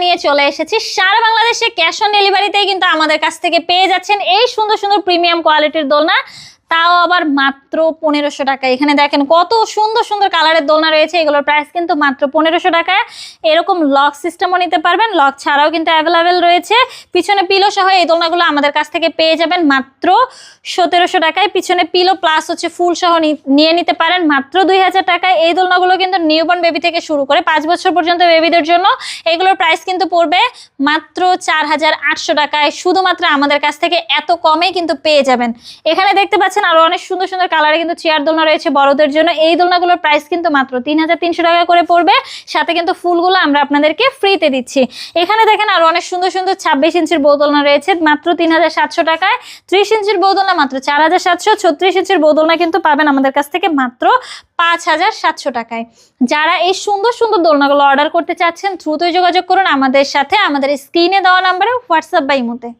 নিয়ে চলে এসেছি। সারা বাংলাদেশে ক্যাশ অন ডেলিভারিতেই কিন্তু আমাদের কাছ থেকে পেয়ে যাচ্ছেন এই সুন্দর সুন্দর প্রিমিয়াম কোয়ালিটির দোলনা, তাও আবার মাত্র 1500 টাকা। এখানে দেখেন কত সুন্দর সুন্দর কালারের দোলনা রয়েছে, এগুলোর প্রাইস কিন্তু মাত্র 1500 টাকায়। এরকম লক সিস্টেমও নিতে পারবেন, লক ছাড়াও কিন্তু অ্যাভেলেবেল রয়েছে। পিছনে পিলো সহ এই দোলনাগুলো আমাদের কাছ থেকে পেয়ে যাবেন মাত্র 1700 টাকায়। পিছনে পিলো প্লাস হচ্ছে ফুল সহ নিয়ে নিতে পারেন মাত্র 2000 টাকায়। এই দোলনাগুলো কিন্তু নিউবর্ন বেবি থেকে শুরু করে 5 বছর পর্যন্ত বেবিদের জন্য, এগুলোর প্রাইস কিন্তু পড়বে মাত্র 4800 টাকায়। শুধুমাত্র আমাদের কাছ থেকে এত কমে কিন্তু পেয়ে যাবেন। এখানে দেখতে পাচ্ছেন আরো অনেক সুন্দর সুন্দর কালারে কিন্তু চেয়ার দোলনা রয়েছে বড়দের জন্য। এই দোলনাগুলোর প্রাইস কিন্তু মাত্র 3300 টাকা করে পড়বে, সাথে কিন্তু ফুলগুলো আমরা আপনাদেরকে ফ্রিতে দিচ্ছি। এখানে দেখেন আরো অনেক সুন্দর সুন্দর 26 ইঞ্চির বউ দোলনা রয়েছে মাত্র 3700 টাকায়। 30 ইঞ্চির বউ দোলনা মাত্র 4700। 36 ইঞ্চির বউ দোলনা কিন্তু পাবেন আমাদের কাছ থেকে মাত্র 5700 টাকায়। যারা এই সুন্দর সুন্দর দোলনাগুলো অর্ডার করতে চাচ্ছেন দ্রুতই যোগাযোগ করুন আমাদের সাথে, আমাদের স্ক্রিনে দেওয়া নাম্বারে হোয়াটসঅ্যাপ বা ইমোতে।